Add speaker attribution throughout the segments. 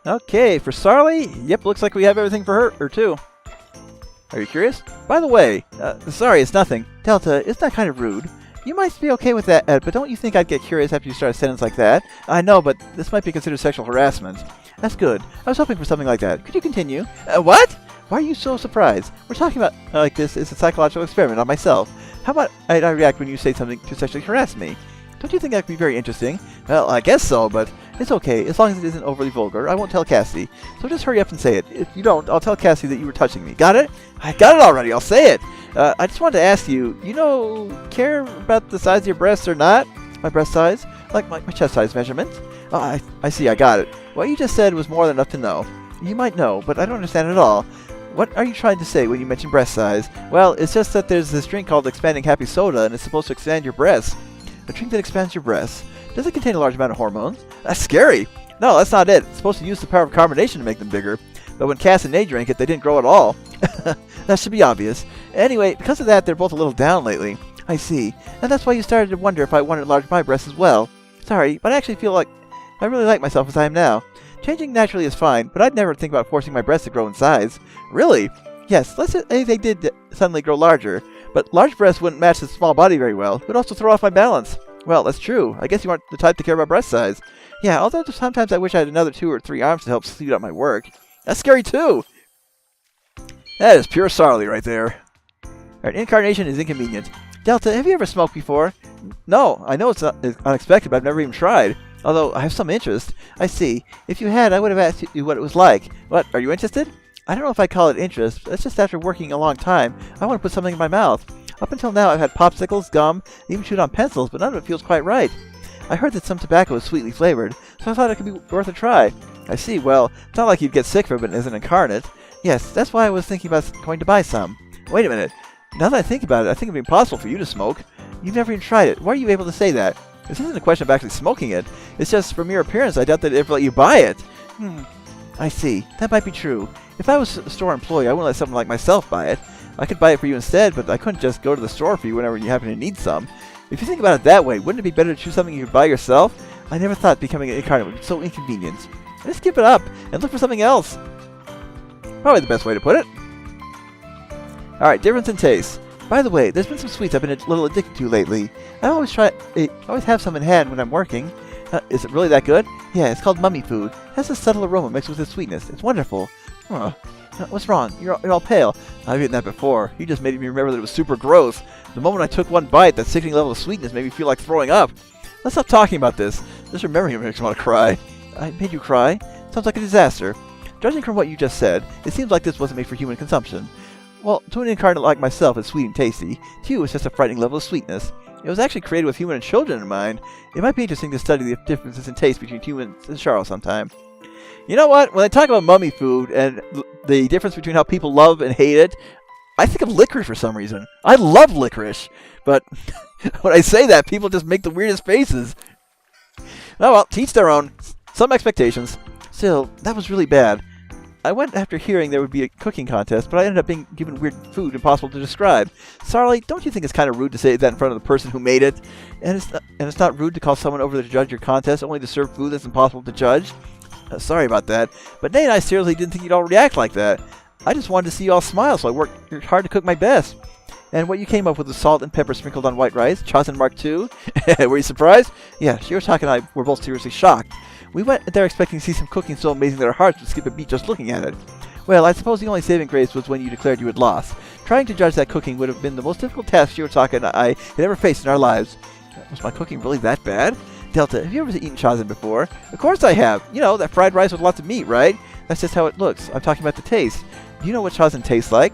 Speaker 1: Okay, for Sarly, yep, looks like we have everything for her, too. Are you curious? By the way, sorry, it's nothing. Delta, isn't that kind of rude? You might be okay with that, Ed, but don't you think I'd get curious after you start a sentence like that? I know, but this might be considered sexual harassment. That's good. I was hoping for something like that. Could you continue? What? Why are you so surprised? We're talking about like this is a psychological experiment on myself. How about I react when you say something to sexually harass me? Don't you think that could be very interesting? Well, I guess so, but it's okay, as long as it isn't overly vulgar. I won't tell Cassie. So just hurry up and say it. If you don't, I'll tell Cassie that you were touching me. Got it? I got it already. I'll say it. I just wanted to ask you, care about the size of your breasts or not? My breast size? Like my chest size measurement? Oh, I see. I got it. What you just said was more than enough to know. You might know, but I don't understand it at all. What are you trying to say when you mention breast size? Well, it's just that there's this drink called Expanding Happy Soda, and it's supposed to expand your breasts. A drink that expands your breasts. Does it contain a large amount of hormones? That's scary. No, that's not it. It's supposed to use the power of carbonation to make them bigger. But when Cass and Nate drank it, they didn't grow at all. That should be obvious. Anyway, because of that, they're both a little down lately. I see. And that's why you started to wonder if I wanted to enlarge my breasts as well. Sorry, but I actually feel like I really like myself as I am now. Changing naturally is fine, but I'd never think about forcing my breasts to grow in size. Really? Yes, let's say they did suddenly grow larger. But large breasts wouldn't match the small body very well. It would also throw off my balance. Well, that's true. I guess you aren't the type to care about breast size. Yeah, although sometimes I wish I had another 2 or 3 arms to help speed up my work. That's scary too! That is pure Sarly right there. Alright, incarnation is inconvenient. Delta, have you ever smoked before? No, I know it's unexpected, but I've never even tried. Although, I have some interest. I see. If you had, I would have asked you what it was like. What, are you interested? I don't know if I'd call it interest. That's just after working a long time. I want to put something in my mouth. Up until now, I've had popsicles, gum, even chewed on pencils, but none of it feels quite right. I heard that some tobacco is sweetly flavored, so I thought it could be worth a try. I see. Well, it's not like you'd get sick from it as an incarnate. Yes, that's why I was thinking about going to buy some. Wait a minute. Now that I think about it, I think it'd be impossible for you to smoke. You've never even tried it. Why are you able to say that? This isn't a question of actually smoking it. It's just from your appearance, I doubt they'd ever let you buy it. I see. That might be true. If I was a store employee, I wouldn't let someone like myself buy it. I could buy it for you instead, but I couldn't just go to the store for you whenever you happen to need some. If you think about it that way, wouldn't it be better to choose something you could buy yourself? I never thought becoming an incarnate would be so inconvenient. Just give it up and look for something else. Probably the best way to put it. Alright, difference in taste. By the way, there's been some sweets I've been a little addicted to lately. I always have some in hand when I'm working. Is it really that good? Yeah, it's called mummy food. It has a subtle aroma mixed with its sweetness. It's wonderful. What's wrong? You're all pale. I've eaten that before. You just made me remember that it was super gross. The moment I took one bite, that sickening level of sweetness made me feel like throwing up. Let's stop talking about this. Just remembering it makes me want to cry. I made you cry? Sounds like a disaster. Judging from what you just said, it seems like this wasn't made for human consumption. Well, to an incarnate like myself, it's sweet and tasty. To you, it's just a frightening level of sweetness. It was actually created with human and children in mind. It might be interesting to study the differences in taste between humans and Charles sometime. You know what? When I talk about mummy food and the difference between how people love and hate it, I think of licorice for some reason. I love licorice, but when I say that, people just make the weirdest faces. Oh well, to each their own. Some expectations. Still, that was really bad. I went after hearing there would be a cooking contest, but I ended up being given weird food impossible to describe. Sarly, don't you think it's kind of rude to say that in front of the person who made it? And it's not rude to call someone over to judge your contest only to serve food that's impossible to judge? Sorry about that, but Nate and I seriously didn't think you'd all react like that. I just wanted to see you all smile, so I worked hard to cook my best. And what you came up with was salt and pepper sprinkled on white rice, Chazen Mark II. Were you surprised? Yeah, Shirotaka and I were both seriously shocked. We went there expecting to see some cooking so amazing that our hearts would skip a beat just looking at it. Well, I suppose the only saving grace was when you declared you had lost. Trying to judge that cooking would have been the most difficult task Shirotaka and I had ever faced in our lives. Was my cooking really that bad? Delta, have you ever eaten Chazen before? Of course I have. You know, that fried rice with lots of meat, right? That's just how it looks. I'm talking about the taste. Do you know what Chazen tastes like?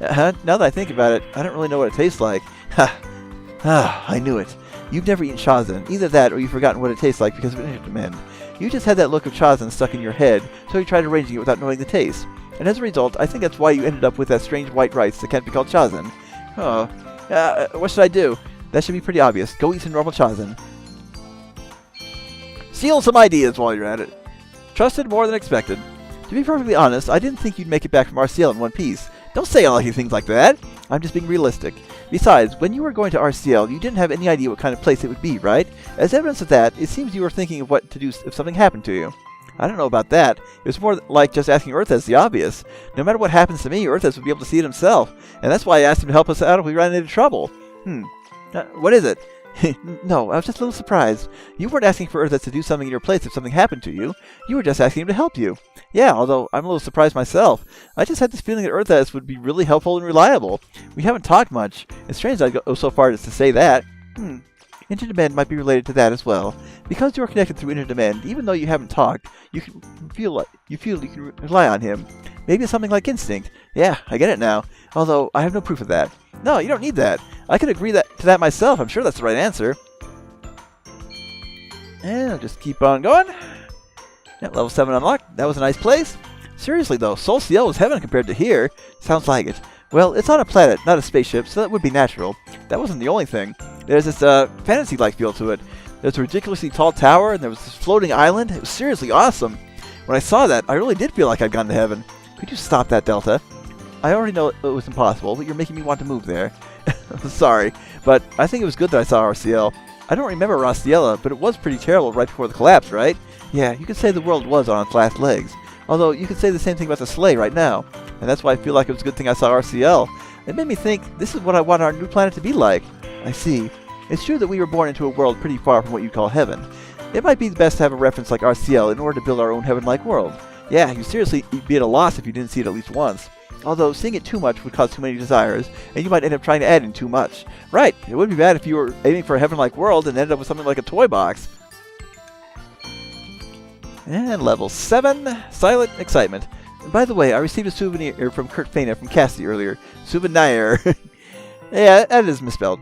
Speaker 1: Now that I think about it, I don't really know what it tastes like. I knew it. You've never eaten Chazen. Either that or you've forgotten what it tastes like because of an intercommand. You just had that look of Chazen stuck in your head, so you tried arranging it without knowing the taste. And as a result, I think that's why you ended up with that strange white rice that can't be called Chazen. What should I do? That should be pretty obvious. Go eat some normal Chazen. Steal some ideas while you're at it. Trusted more than expected. To be perfectly honest, I didn't think you'd make it back from RCL in one piece. Don't say all these things like that. I'm just being realistic. Besides, when you were going to RCL, you didn't have any idea what kind of place it would be, right? As evidence of that, it seems you were thinking of what to do if something happened to you. I don't know about that. It was more like just asking Earthas the obvious. No matter what happens to me, Earthas would be able to see it himself. And that's why I asked him to help us out if we ran into trouble. What is it? No, I was just a little surprised. You weren't asking for Earthas to do something in your place if something happened to you. You were just asking him to help you. Yeah, although I'm a little surprised myself. I just had this feeling that Earthas would be really helpful and reliable. We haven't talked much. It's strange I'd go so far as to say that. Interdemand might be related to that as well. Because you are connected through interdemand, even though you haven't talked, you feel you can rely on him. Maybe it's something like instinct. Yeah, I get it now. Although I have no proof of that. No, you don't need that. I could agree to that myself. I'm sure that's the right answer. And I'll just keep on going. Yep, level 7 unlocked. That was a nice place. Seriously though, Sol Ciel was heaven compared to here. Sounds like it. Well, it's on a planet, not a spaceship, so that would be natural. That wasn't the only thing. There's this fantasy-like feel to it. There's a ridiculously tall tower, and there was this floating island. It was seriously awesome. When I saw that, I really did feel like I'd gone to heaven. Could you stop that, Delta? I already know it was impossible, but you're making me want to move there. Sorry, but I think it was good that I saw Arciel. I don't remember Rastiella, but it was pretty terrible right before the collapse, right? Yeah, you could say the world was on its last legs. Although, you could say the same thing about the sleigh right now. And that's why I feel like it was a good thing I saw Arciel. It made me think, this is what I want our new planet to be like. I see. It's true that we were born into a world pretty far from what you call heaven. It might be best to have a reference like Arciel in order to build our own heaven-like world. Yeah, you'd seriously be at a loss if you didn't see it at least once. Although, seeing it too much would cause too many desires, and you might end up trying to add in too much. Right, it would be bad if you were aiming for a heaven-like world and ended up with something like a toy box. And level 7, Silent Excitement. And by the way, I received a souvenir from Kurt Faina from Cassie earlier. Souvenir. Yeah, that is misspelled.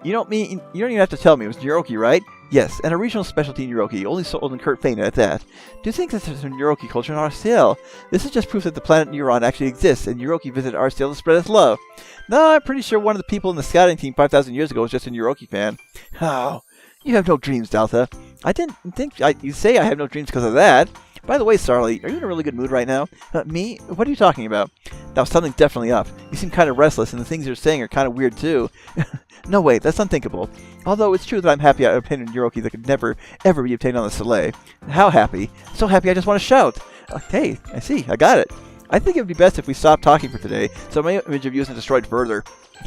Speaker 1: You don't even have to tell me. It was Nyoroki, right? Yes, and a regional specialty Nyoroki, only sold in Kurt Faina at that. Do you think that there's a Nyoroki culture in Arciel? This is just proof that the planet Neuron actually exists, and Nyoroki visited Arciel to spread its love. No, I'm pretty sure one of the people in the scouting team 5,000 years ago was just a Nyoroki fan. Oh, you have no dreams, Delta. I didn't think you'd say I have no dreams because of that. By the way, Sarly, are you in a really good mood right now? Me? What are you talking about? Now, something's definitely up. You seem kind of restless, and the things you're saying are kind of weird, too. No, wait, that's unthinkable. Although it's true that I'm happy I obtained a Nyoroki that could never, ever be obtained on the Soleil. How happy? So happy I just want to shout. Hey, I see, I got it. I think it would be best if we stopped talking for today, so my image of you isn't destroyed further.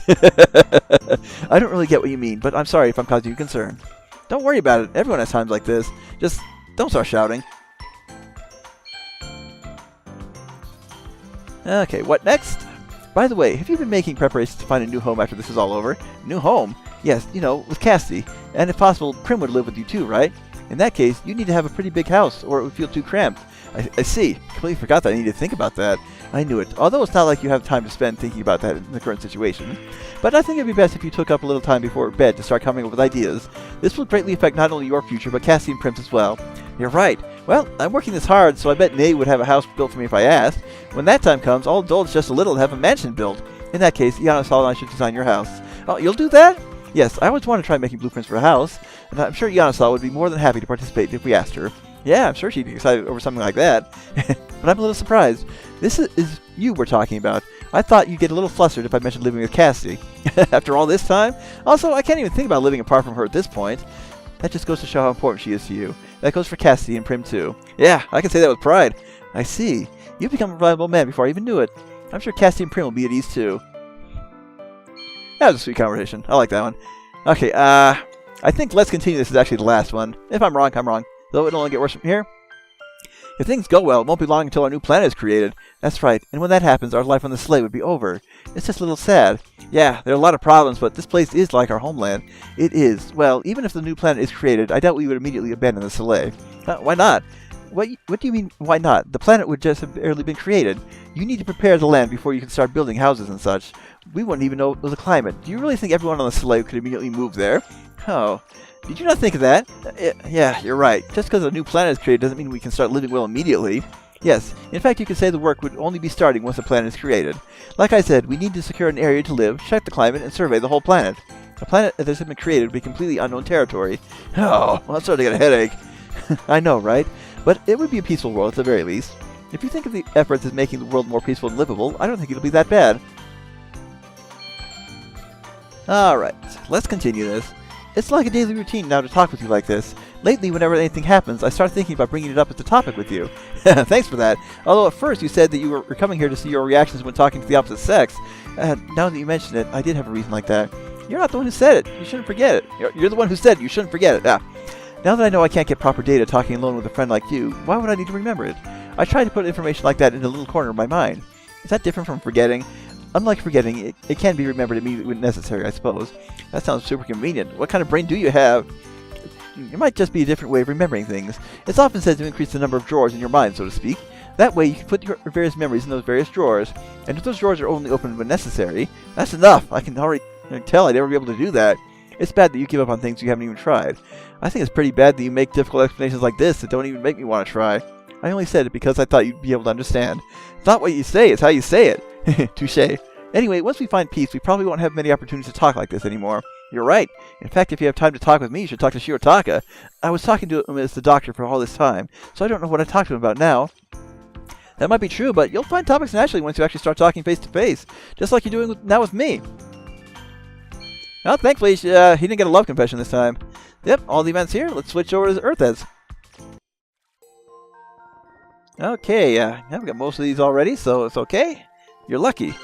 Speaker 1: I don't really get what you mean, but I'm sorry if I'm causing you concern. Don't worry about it. Everyone has times like this. Just don't start shouting. Okay, what next? By the way, have you been making preparations to find a new home after this is all over? New home? Yes, you know, with Cassie. And if possible, Prim would live with you too, right? In that case, you need to have a pretty big house, or it would feel too cramped. I see. Completely forgot that I needed to think about that. I knew it. Although it's not like you have time to spend thinking about that in the current situation. But I think it'd be best if you took up a little time before bed to start coming up with ideas. This will greatly affect not only your future, but Cassie and Prim's as well. You're right. Well, I'm working this hard, so I bet Nay would have a house built for me if I asked. When that time comes, I'll indulge just a little and have a mansion built. In that case, Yanosal and I should design your house. Oh, you'll do that? Yes, I always want to try making blueprints for a house, and I'm sure Yanosal would be more than happy to participate if we asked her. Yeah, I'm sure she'd be excited over something like that. But I'm a little surprised. This is you we're talking about. I thought you'd get a little flustered if I mentioned living with Cassie. After all this time? Also, I can't even think about living apart from her at this point. That just goes to show how important she is to you. That goes for Cassie and Prim too. Yeah, I can say that with pride. I see. You've become a reliable man before I even knew it. I'm sure Cassie and Prim will be at ease too. That was a sweet conversation. I like that one. Okay, I think Let's Continue This is actually the last one. If I'm wrong, I'm wrong. Though it'll only get worse from here. If things go well, it won't be long until our new planet is created. That's right, and when that happens, our life on the sleigh would be over. It's just a little sad. Yeah, there are a lot of problems, but this place is like our homeland. It is. Well, even if the new planet is created, I doubt we would immediately abandon the Soleil. Why not? What do you mean, why not? The planet would just have barely been created. You need to prepare the land before you can start building houses and such. We wouldn't even know the climate. Do you really think everyone on the Soleil could immediately move there? Oh. Did you not think of that? Yeah, you're right. Just because a new planet is created doesn't mean we can start living well immediately. Yes, in fact you could say the work would only be starting once the planet is created. Like I said, we need to secure an area to live, check the climate, and survey the whole planet. A planet that has been created would be completely unknown territory. Oh, well, I'm starting to get a headache. I know, right? But it would be a peaceful world at the very least. If you think of the efforts as making the world more peaceful and livable, I don't think it'll be that bad. Alright, let's continue this. It's like a daily routine now to talk with you like this. Lately, whenever anything happens, I start thinking about bringing it up as a topic with you. Thanks for that. Although at first you said that you were coming here to see your reactions when talking to the opposite sex. Now that you mention it, I did have a reason like that. You're not the one who said it. You shouldn't forget it. You're the one who said it. You shouldn't forget it. Now that I know I can't get proper data talking alone with a friend like you, why would I need to remember it? I try to put information like that in a little corner of my mind. Is that different from forgetting? Unlike forgetting, it can be remembered immediately when necessary, I suppose. That sounds super convenient. What kind of brain do you have? It might just be a different way of remembering things. It's often said to increase the number of drawers in your mind, so to speak. That way you can put your various memories in those various drawers, and if those drawers are only opened when necessary, that's enough. I can already tell I'd never be able to do that. It's bad that you give up on things you haven't even tried. I think it's pretty bad that you make difficult explanations like this that don't even make me want to try. I only said it because I thought you'd be able to understand. It's not what you say, it's how you say it. Touché. Anyway, once we find peace, we probably won't have many opportunities to talk like this anymore. You're right. In fact, if you have time to talk with me, you should talk to Shiotaka. I was talking to him as the doctor for all this time, so I don't know what I talked to him about now. That might be true, but you'll find topics naturally once you actually start talking face to face, just like you're doing now with me. Well, thankfully, he didn't get a love confession this time. Yep, all the events here. Let's switch over to Earthheads. Okay, I've got most of these already, so it's okay. You're lucky.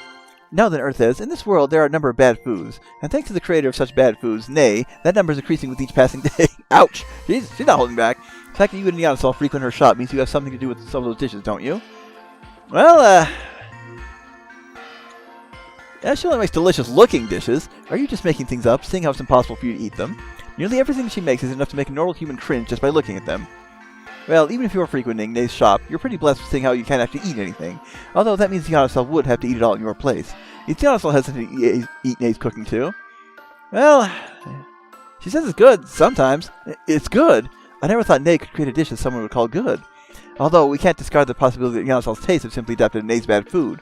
Speaker 1: Now then, Earthheads, in this world there are a number of bad foods, and thanks to the creator of such bad foods, nay, that number is increasing with each passing day. Ouch! She's not holding back. The fact that you and Neanderthal frequent her shop means you have something to do with some of those dishes, don't you? Well, she only makes delicious-looking dishes. Are you just making things up, seeing how it's impossible for you to eat them? Nearly everything she makes is enough to make a normal human cringe just by looking at them. Well, even if you are frequenting Nay's shop, you're pretty blessed with seeing how you can't actually eat anything. Although that means Neanderthal would have to eat it all in your place. Neanderthal has to eat Nay's cooking too. Well, she says it's good, sometimes. It's good. I never thought Nay could create a dish that someone would call good. Although, we can't discard the possibility that Neanderthal's taste have simply adapted to Nay's bad food.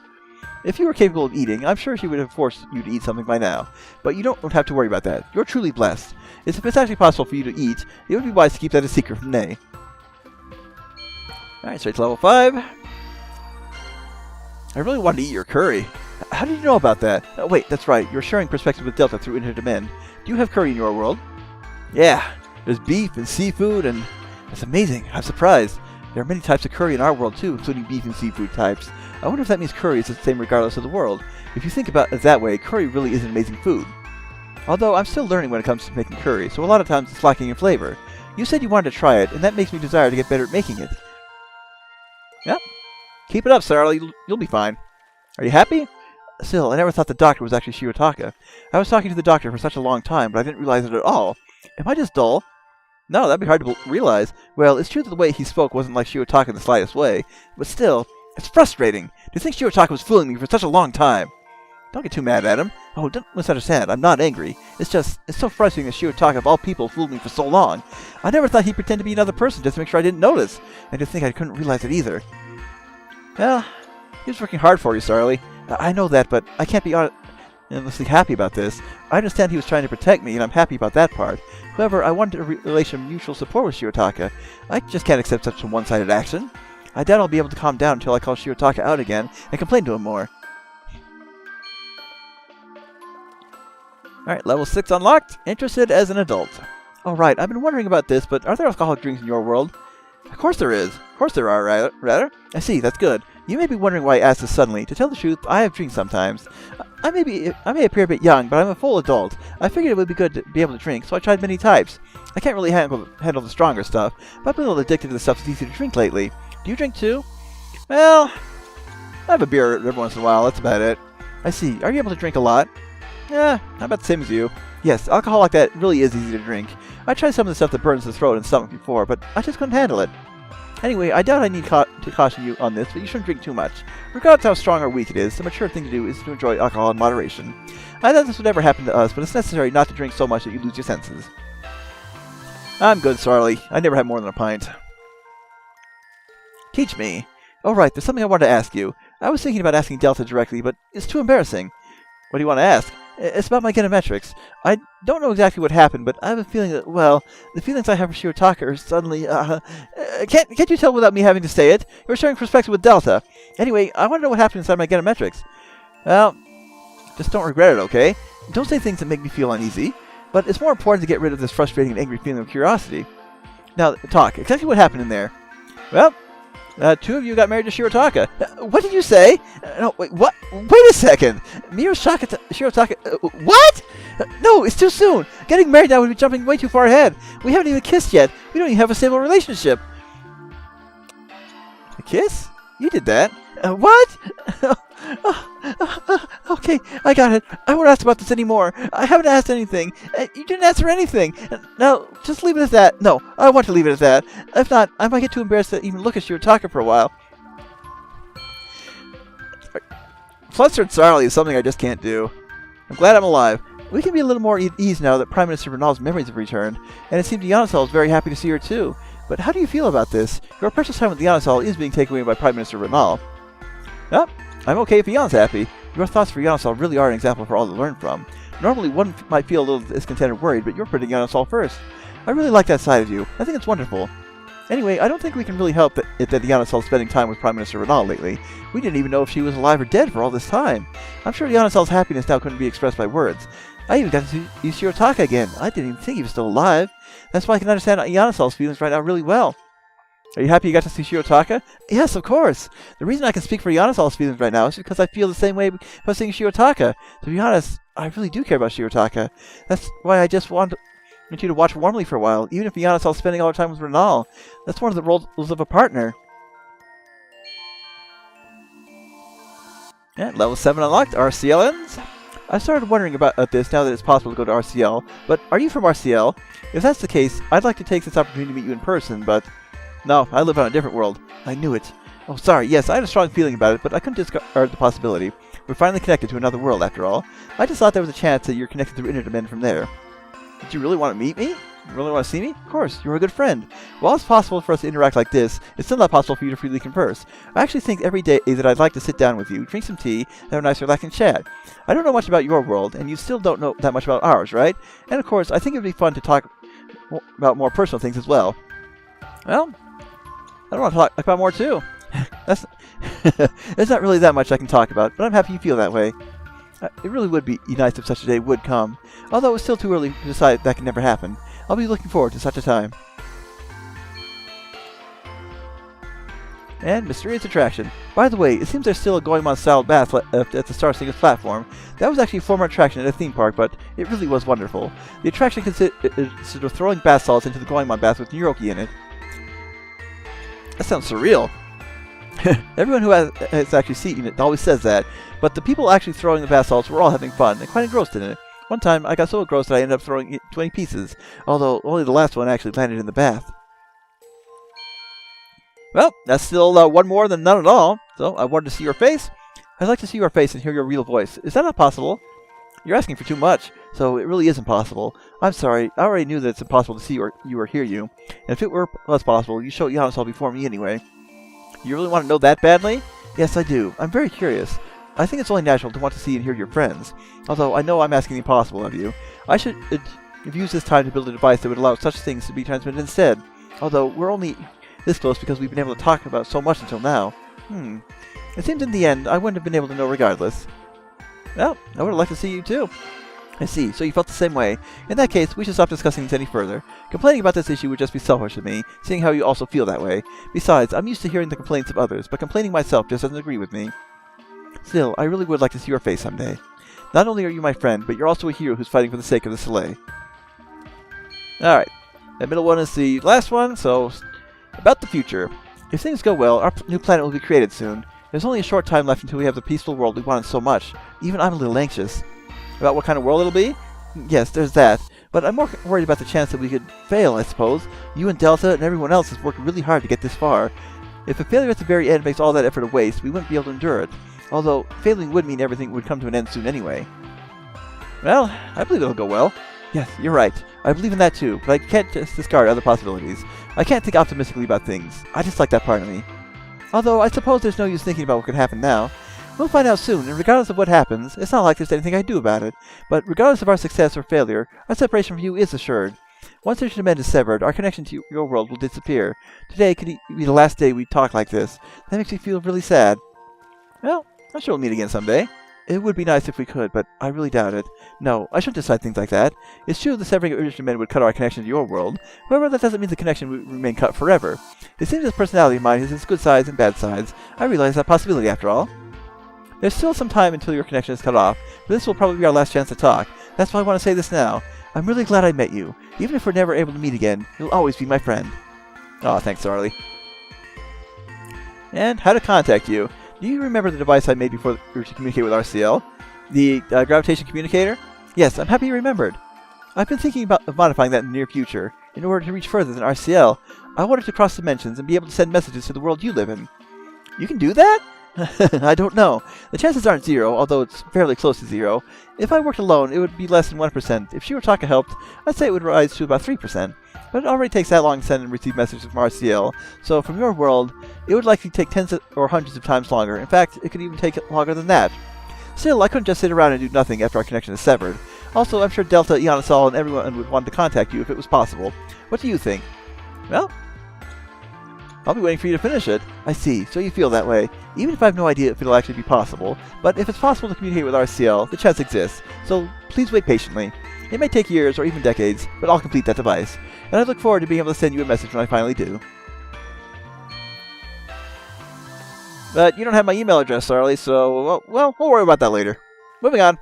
Speaker 1: If you were capable of eating, I'm sure she would have forced you to eat something by now. But you don't have to worry about that. You're truly blessed. If it's actually possible for you to eat, it would be wise to keep that a secret from Nay. Alright, straight to level 5. I really wanted to eat your curry. How did you know about that? Oh, wait, that's right. You're sharing perspective with Delta through Interdemand. Do you have curry in your world? Yeah, there's beef and seafood, and it's amazing. I'm surprised. There are many types of curry in our world, too, including beef and seafood types. I wonder if that means curry is the same regardless of the world. If you think about it that way, curry really is an amazing food. Although, I'm still learning when it comes to making curry, so a lot of times it's lacking in flavor. You said you wanted to try it, and that makes me desire to get better at making it. Yep. Keep it up, Sarly. You'll be fine. Are you happy? Still, I never thought the doctor was actually Shiotaka. I was talking to the doctor for such a long time, but I didn't realize it at all. Am I just dull? No, that'd be hard to realize. Well, it's true that the way he spoke wasn't like Shiotaka in the slightest way, but still, it's frustrating. To think Shiotaka was fooling me for such a long time. Don't get too mad at him. Oh, don't misunderstand. I'm not angry. It's so frustrating that Shiotaka of all people fooled me for so long. I never thought he'd pretend to be another person just to make sure I didn't notice. And to think I couldn't realize it either. Well, he was working hard for you, Sarly. I know that, but I can't be honestly happy about this. I understand he was trying to protect me, and I'm happy about that part. However, I wanted a relation of mutual support with Shiotaka. I just can't accept such a one-sided action. I doubt I'll be able to calm down until I call Shiotaka out again and complain to him more. Alright, level 6 unlocked. Interested as an adult. Alright, I've been wondering about this, but are there alcoholic drinks in your world? Of course there is. Of course there are, rather. I see, that's good. You may be wondering why I asked this suddenly. To tell the truth, I have drinks sometimes. I may appear a bit young, but I'm a full adult. I figured it would be good to be able to drink, so I tried many types. I can't really handle the stronger stuff, but I've been a little addicted to the stuff that's easy to drink lately. Do you drink too? Well, I have a beer every once in a while, that's about it. I see. Are you able to drink a lot? Yeah, I'm about the same as you. Yes, alcohol like that really is easy to drink. I tried some of the stuff that burns the throat and stomach before, but I just couldn't handle it. Anyway, I doubt I need to caution you on this, but you shouldn't drink too much. Regardless how strong or weak it is, the mature thing to do is to enjoy alcohol in moderation. I doubt this would ever happen to us, but it's necessary not to drink so much that you lose your senses. I'm good, Sarly. I never had more than a pint. Teach me. Alright, there's something I wanted to ask you. I was thinking about asking Delta directly, but it's too embarrassing. What do you want to ask? It's about my Gunarmetrics. I don't know exactly what happened, but I have a feeling that, well, the feelings I have for Shiotaka are suddenly, can't you tell without me having to say it? You're sharing perspective with Delta. Anyway, I want to know what happened inside my Gunarmetrics. Well, just don't regret it, okay? Don't say things that make me feel uneasy. but it's more important to get rid of this frustrating and angry feeling of curiosity. Now, talk. Exactly what happened in there? Well, two of you got married to Shirotaka. What did you say? No, wait, what? Wait a second. Shirotaka, what? No, it's too soon. Getting married now would be jumping way too far ahead. We haven't even kissed yet. We don't even have a stable relationship. A kiss? You did that. What? Okay, I got it. I won't ask about this anymore. I haven't asked anything. You didn't answer anything. Now, just leave it at that. No, I want to leave it at that. If not, I might get too embarrassed to even look at Shirotaka for a while. Flustered Sarly is something I just can't do. I'm glad I'm alive. We can be a little more at ease now that Prime Minister Renal's memories have returned, and it seems Yanasal is very happy to see her too. But how do you feel about this? Your precious time with Yanasal is being taken away by Prime Minister Renal. Oh, I'm okay if Yan's happy. Your thoughts for Yanasal really are an example for all to learn from. Normally one might feel a little discontented or worried, but you're putting Yanasal first. I really like that side of you. I think it's wonderful. Anyway, I don't think we can really help that Yanasal is spending time with Prime Minister Renal lately. We didn't even know if she was alive or dead for all this time. I'm sure Yanasal's happiness now couldn't be expressed by words. I even got to see Shirotaka again. I didn't even think he was still alive. That's why I can understand Yanasal's feelings right now really well. Are you happy you got to see Shirotaka? Yes, of course. The reason I can speak for Yanasal's feelings right now is because I feel the same way about seeing Shirotaka. To be honest, I really do care about Shirotaka. That's why I just want you to watch warmly for a while, even if Yanasal's spending all her time with Renal. That's one of the roles of a partner. Yeah, level 7 unlocked, RCLNs. I started wondering about this now that it's possible to go to RCL, but are you from RCL? If that's the case, I'd like to take this opportunity to meet you in person, but... No, I live on a different world. I knew it. Oh, sorry, yes, I had a strong feeling about it, but I couldn't discard the possibility. We're finally connected to another world, after all. I just thought there was a chance that you're connected through interdimension from there. Did you really want to meet me? You really want to see me? Of course, you're a good friend. While it's possible for us to interact like this, it's still not possible for you to freely converse. I actually think every day that I'd like to sit down with you, drink some tea, and have a nice relaxing chat. I don't know much about your world, and you still don't know that much about ours, right? And of course, I think it would be fun to talk about more personal things as well. Well, I don't want to talk about more too. There's not really that much I can talk about, but I'm happy you feel that way. It really would be nice if such a day would come, although it's still too early to decide that can never happen. I'll be looking forward to such a time. And mysterious attraction. By the way, it seems there's still a Goemon-style bath at the Star Singers platform. That was actually a former attraction at a theme park, but it really was wonderful. The attraction consisted of throwing bath salts into the Goemon bath with Niroki in it. That sounds surreal. Everyone who has actually seen it always says that, but the people actually throwing the bath salts were all having fun and quite engrossed in it. One time, I got so engrossed that I ended up throwing 20 pieces, although only the last one actually landed in the bath. Well, that's still one more than none at all, so I wanted to see your face. I'd like to see your face and hear your real voice. Is that not possible? You're asking for too much, so it really isn't possible. I'm sorry, I already knew that it's impossible to see you or hear you, and if it were less possible, you'd show Yanasal before me anyway. You really want to know that badly? Yes, I do. I'm very curious. I think it's only natural to want to see and hear your friends, although I know I'm asking the impossible of you. I should have used this time to build a device that would allow such things to be transmitted instead, although we're only this close because we've been able to talk about so much until now. It seems in the end I wouldn't have been able to know regardless. Well, I would have liked to see you too. I see, so you felt the same way. In that case, we should stop discussing this any further. Complaining about this issue would just be selfish of me, seeing how you also feel that way. Besides, I'm used to hearing the complaints of others, but complaining myself just doesn't agree with me. Still, I really would like to see your face someday. Not only are you my friend, but you're also a hero who's fighting for the sake of the Soleil. Alright, that middle one is the last one, so about the future. If things go well, our new planet will be created soon. There's only a short time left until we have the peaceful world we wanted so much. Even I'm a little anxious. About what kind of world it'll be? Yes, there's that. But I'm more worried about the chance that we could fail, I suppose. You and Delta and everyone else has worked really hard to get this far. If a failure at the very end makes all that effort a waste, we wouldn't be able to endure it. Although, failing would mean everything would come to an end soon anyway. Well, I believe it'll go well. Yes, you're right. I believe in that too, but I can't just discard other possibilities. I can't think optimistically about things. I just like that part of me. Although, I suppose there's no use thinking about what could happen now. We'll find out soon, and regardless of what happens, it's not like there's anything I can do about it. But regardless of our success or failure, our separation from you is assured. Once the interdimension is severed, our connection to your world will disappear. Today could be the last day we talk like this. That makes me feel really sad. Well, I'm sure we'll meet again someday. It would be nice if we could, but I really doubt it. No, I shouldn't decide things like that. It's true the severing of Irishman men would cut our connection to your world. However, that doesn't mean the connection would remain cut forever. It seems this personality of mine has its good sides and bad sides. I realize that possibility after all. There's still some time until your connection is cut off, but this will probably be our last chance to talk. That's why I want to say this now. I'm really glad I met you. Even if we're never able to meet again, you'll always be my friend. Aw, thanks, Sarly. And how to contact you. Do you remember the device I made before to communicate with RCL? The gravitation communicator? Yes, I'm happy you remembered. I've been thinking about modifying that in the near future. In order to reach further than RCL, I wanted to cross dimensions and be able to send messages to the world you live in. You can do that? I don't know. The chances aren't zero, although it's fairly close to zero. If I worked alone, it would be less than 1%. If Shirataka helped, I'd say it would rise to about 3%. But it already takes that long to send and receive messages from RCL, so from your world, it would likely take tens or hundreds of times longer. In fact, it could even take longer than that. Still, I couldn't just sit around and do nothing after our connection is severed. Also, I'm sure Delta, Ionisol, and everyone would want to contact you if it was possible. What do you think? Well, I'll be waiting for you to finish it. I see, so you feel that way. Even if I have no idea if it'll actually be possible. But if it's possible to communicate with RCL, the chance exists. So please wait patiently. It may take years or even decades, but I'll complete that device. And I look forward to being able to send you a message when I finally do. But you don't have my email address, Sarly, so, well, we'll worry about that later. Moving on.